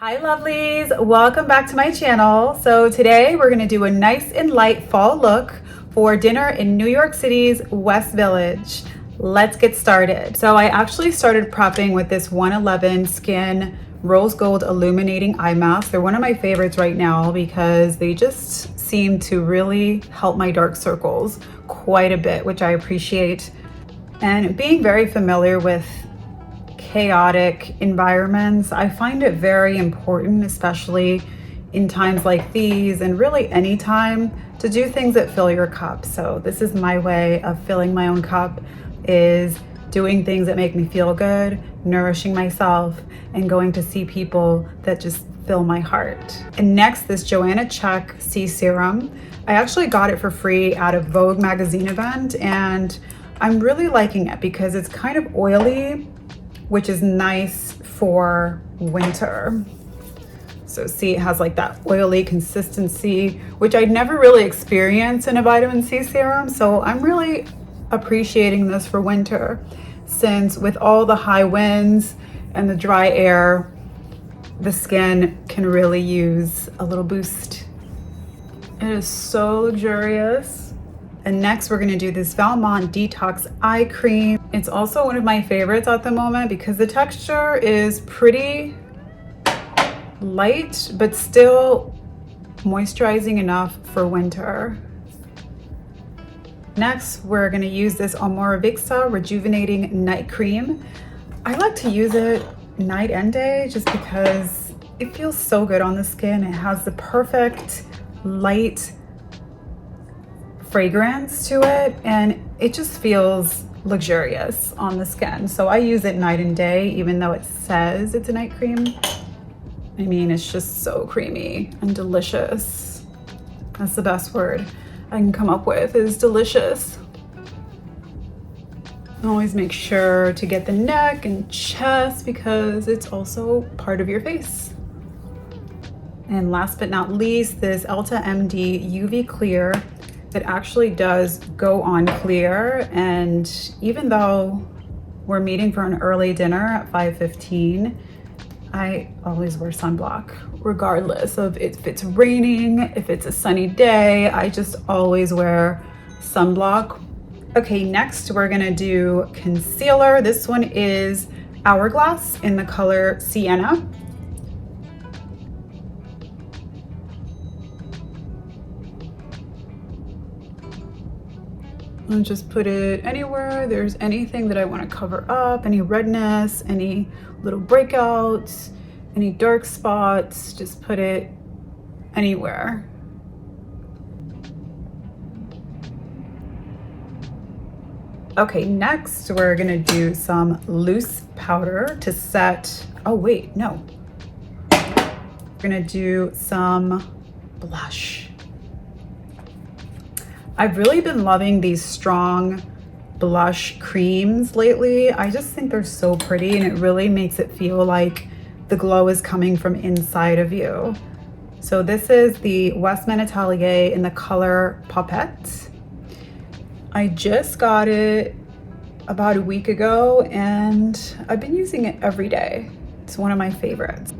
Hi lovelies, welcome back to my channel. So today we're gonna do a nice and light fall look for dinner in New York City's West Village. Let's get started. So I actually started prepping with this 111 Skin Rose Gold Illuminating Eye Mask. They're one of my favorites right now because they just seem to really help my dark circles quite a bit, which I appreciate. And being very familiar with chaotic environments, I find it very important, especially in times like these and really any time, to do things that fill your cup. So this is my way of filling my own cup, is doing things that make me feel good, nourishing myself, and going to see people that just fill my heart. And next, this Joanna Check C Serum. I actually got it for free at a Vogue magazine event, and I'm really liking it because it's kind of oily, which is nice for winter. So see, it has like that oily consistency, which I'd never really experienced in a vitamin C serum. So I'm really appreciating this for winter, since with all the high winds and the dry air, the skin can really use a little boost. It is so luxurious. And next we're gonna do this Valmont Detox Eye Cream. It's also one of my favorites at the moment because the texture is pretty light, but still moisturizing enough for winter. Next, we're gonna use this Almoravixa Rejuvenating Night Cream. I like to use it night and day just because it feels so good on the skin. It has the perfect light fragrance to it, and it just feels luxurious on the skin. So I use it night and day, even though it says it's a night cream. I mean, it's just so creamy and delicious. That's the best word I can come up with, is delicious. Always make sure to get the neck and chest because it's also part of your face. And last but not least, this Elta MD UV Clear. It actually does go on clear, and even though we're meeting for an early dinner at 5:15, I always wear sunblock regardless of if it's raining, if it's a sunny day. I just always wear sunblock. Okay, next we're gonna do concealer. This one is Hourglass in the color Sienna. And just put it anywhere there's anything that I want to cover up, any redness, any little breakouts, any dark spots, just put it anywhere. Okay, next we're gonna do some loose powder to set, oh wait, no. We're gonna do some blush. I've really been loving these strong blush creams lately. I just think they're so pretty, and it really makes it feel like the glow is coming from inside of you. So this is the Westman Atelier in the color Paupette. I just got it about a week ago, and I've been using it every day. It's one of my favorites.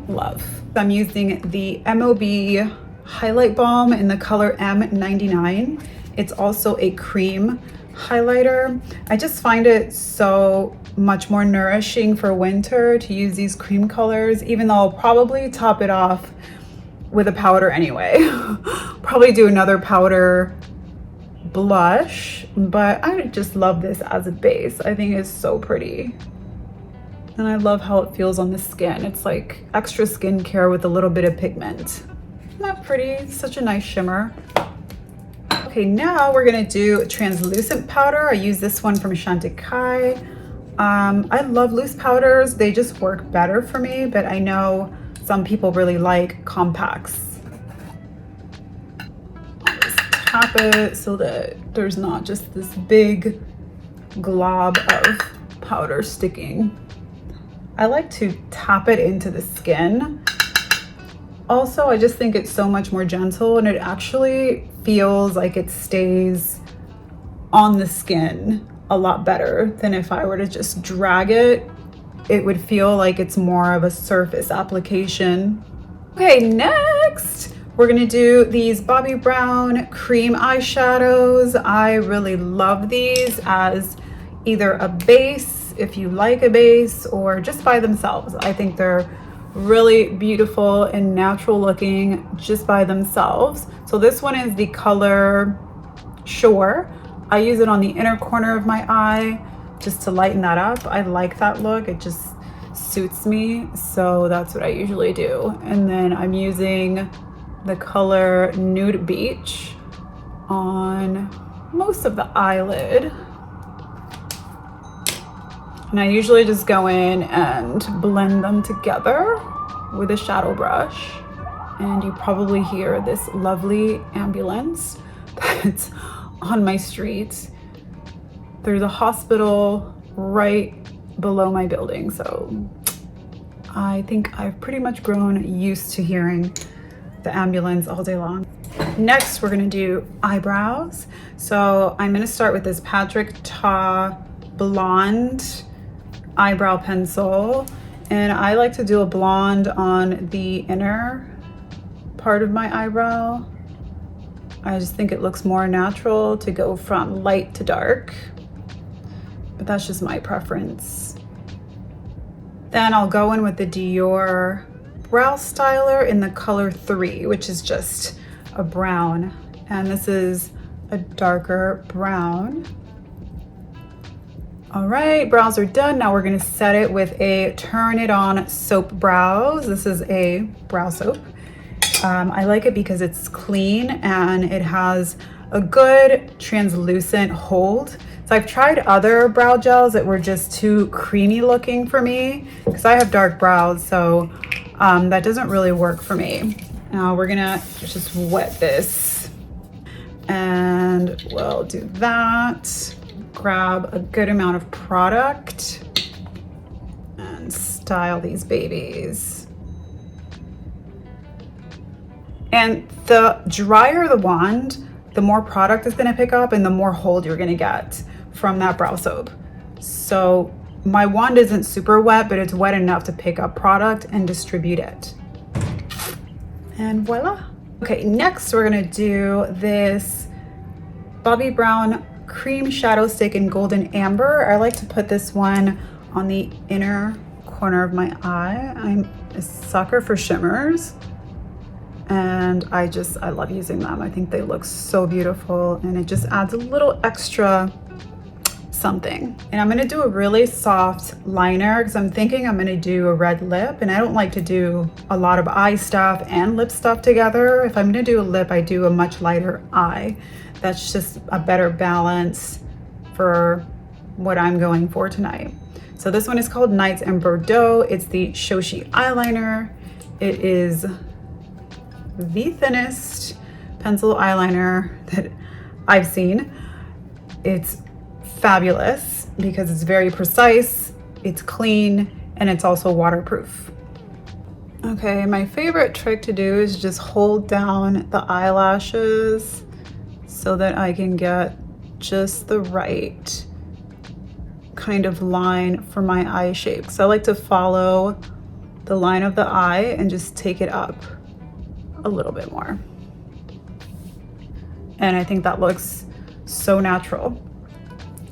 Love. I'm using the MOB highlight balm in the color M99. It's also a cream highlighter. I just find it so much more nourishing for winter to use these cream colors, even though I'll probably top it off with a powder anyway. Probably do another powder blush, but I just love this as a base. I think it's so pretty. And I love how it feels on the skin. It's like extra skincare with a little bit of pigment. Not pretty, such a nice shimmer. Okay, now we're gonna do translucent powder. I use this one from Chantecaille. I love loose powders. They just work better for me, but I know some people really like compacts. I'll just tap it so that there's not just this big glob of powder sticking. I like to tap it into the skin. Also, I just think it's so much more gentle, and it actually feels like it stays on the skin a lot better than if I were to just drag it it would feel like it's more of a surface application. Okay, next we're gonna do these Bobbi Brown cream eyeshadows. I really love these as either a base, if you like a base, or just by themselves. I think they're really beautiful and natural looking just by themselves. So this one is the color Shore. I use it on the inner corner of my eye just to lighten that up. I like that look. It just suits me. So that's what I usually do. And then I'm using the color Nude Beach on most of the eyelid. And I usually just go in and blend them together with a shadow brush. And you probably hear this lovely ambulance that's on my street. There's a hospital right below my building, so I think I've pretty much grown used to hearing the ambulance all day long. Next, we're gonna do eyebrows. So I'm gonna start with this Patrick Ta blonde eyebrow pencil, and I like to do a blonde on the inner part of my eyebrow. I just think it looks more natural to go from light to dark, but that's just my preference. Then I'll go in with the Dior brow styler in the color 3, which is just a brown, and this is a darker brown. All right, brows are done. Now we're gonna set it with a Turn It On soap brows. This is a brow soap. I like it because it's clean and it has a good translucent hold. So I've tried other brow gels that were just too creamy looking for me because I have dark brows, so that doesn't really work for me. Now we're gonna just wet this, and we'll do that. Grab a good amount of product and style these babies. And the drier the wand, the more product it's gonna pick up and the more hold you're gonna get from that brow soap. So my wand isn't super wet, but it's wet enough to pick up product and distribute it. And voila. Okay, next we're gonna do this Bobbi Brown cream shadow stick in golden amber. I like to put this one on the inner corner of my eye. I'm a sucker for shimmers, and I love using them. I think they look so beautiful, and it just adds a little extra something. And I'm gonna do a really soft liner because I'm thinking I'm gonna do a red lip, and I don't like to do a lot of eye stuff and lip stuff together. If I'm gonna do a lip, I do a much lighter eye. That's just a better balance for what I'm going for tonight. So this one is called Nights in Bordeaux. It's the Shoshi eyeliner. It is the thinnest pencil eyeliner that I've seen. It's fabulous because it's very precise, it's clean, and it's also waterproof. Okay, my favorite trick to do is just hold down the eyelashes so that I can get just the right kind of line for my eye shape. So I like to follow the line of the eye and just take it up a little bit more. And I think that looks so natural.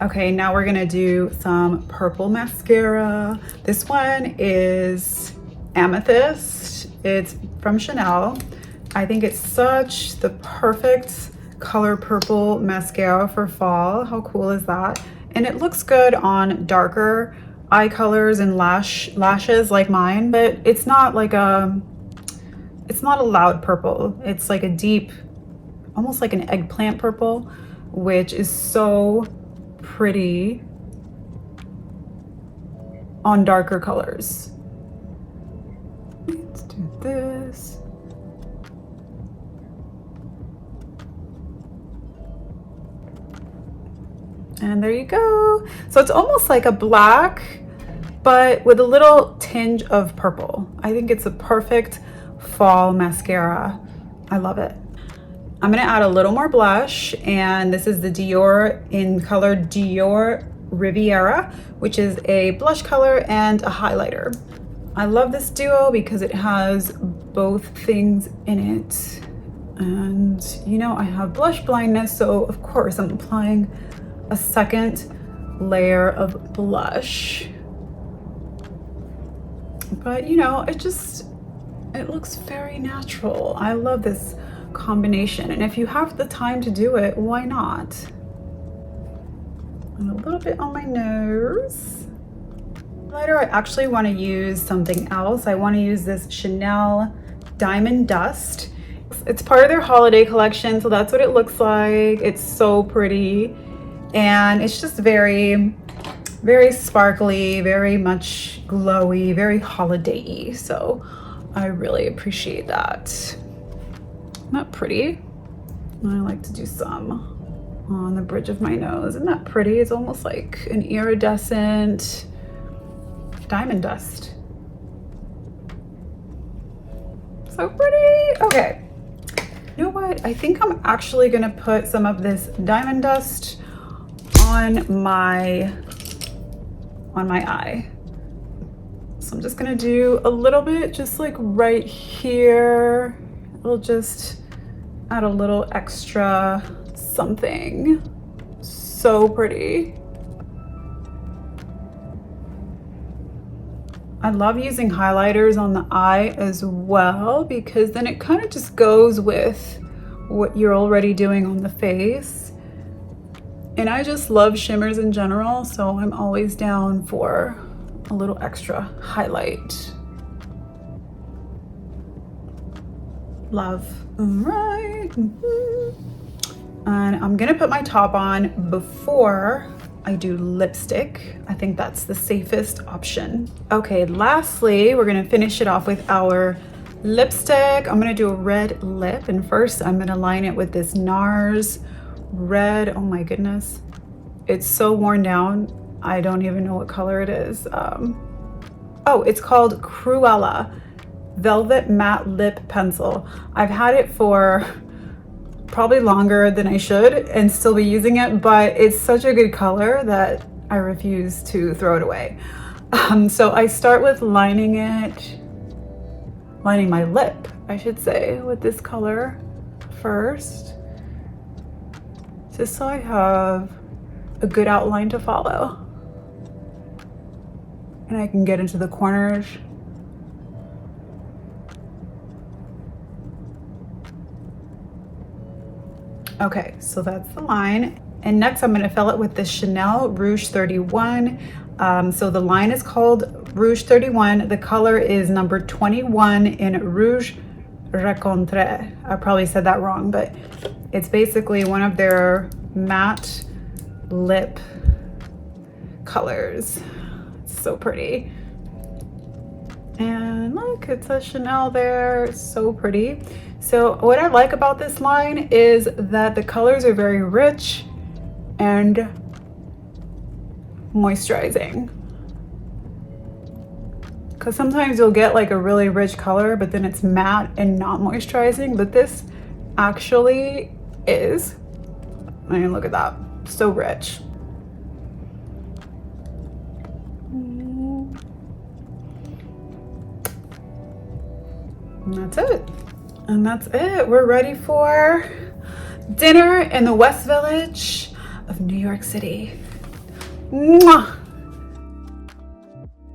Okay, now we're gonna do some purple mascara. This one is Amethyst. It's from Chanel. I think it's such the perfect color purple mascara for fall. How cool is that? And it looks good on darker eye colors and lashes like mine, but it's not a loud purple. It's like a deep, almost like an eggplant purple, which is so pretty on darker colors. Let's do this. And there you go. So it's almost like a black, but with a little tinge of purple. I think it's a perfect fall mascara. I love it. I'm gonna add a little more blush, and this is the Dior in color Dior Riviera, which is a blush color and a highlighter. I love this duo because it has both things in it. And you know, I have blush blindness, so of course I'm applying a second layer of blush. But you know, it looks very natural. I love this combination, and if you have the time to do it, why not? And a little bit on my nose. Later, I actually want to use something else. I want to use this Chanel Diamond Dust. It's part of their holiday collection, so that's what it looks like. It's so pretty, and it's just very, very sparkly, very much glowy, very holiday-y. So I really appreciate that. Not pretty. I like to do some on the bridge of my nose. Isn't that pretty? It's almost like an iridescent diamond dust. So pretty. Okay. You know what? I think I'm actually gonna put some of this diamond dust on my eye. So I'm just gonna do a little bit, just like right here. We'll just add a little extra something. So pretty. I love using highlighters on the eye as well, because then it kind of just goes with what you're already doing on the face. And I just love shimmers in general, so I'm always down for a little extra highlight. Love. All right. And I'm gonna put my top on before I do lipstick. I think that's the safest option. Okay, lastly, we're gonna finish it off with our lipstick. I'm gonna do a red lip, and first I'm gonna line it with this NARS red. Oh my goodness. It's so worn down. I don't even know what color it is. Oh, it's called Cruella Velvet Matte Lip Pencil. I've had it for probably longer than I should and still be using it, but it's such a good color that I refuse to throw it away. So I start with lining my lip, I should say, with this color first, just so I have a good outline to follow. And I can get into the corners. Okay, so that's the line. And next I'm gonna fill it with the Chanel Rouge 31. So the line is called Rouge 31. The color is number 21 in Rouge Rencontre. I probably said that wrong, but it's basically one of their matte lip colors. It's so pretty. And look, it says Chanel there. It's so pretty. So what I like about this line is that the colors are very rich and moisturizing. Because sometimes you'll get like a really rich color, but then it's matte and not moisturizing. But this actually is. I mean, look at that. So rich. And that's it. And that's it. We're ready for dinner in the West Village of New York City. Mwah!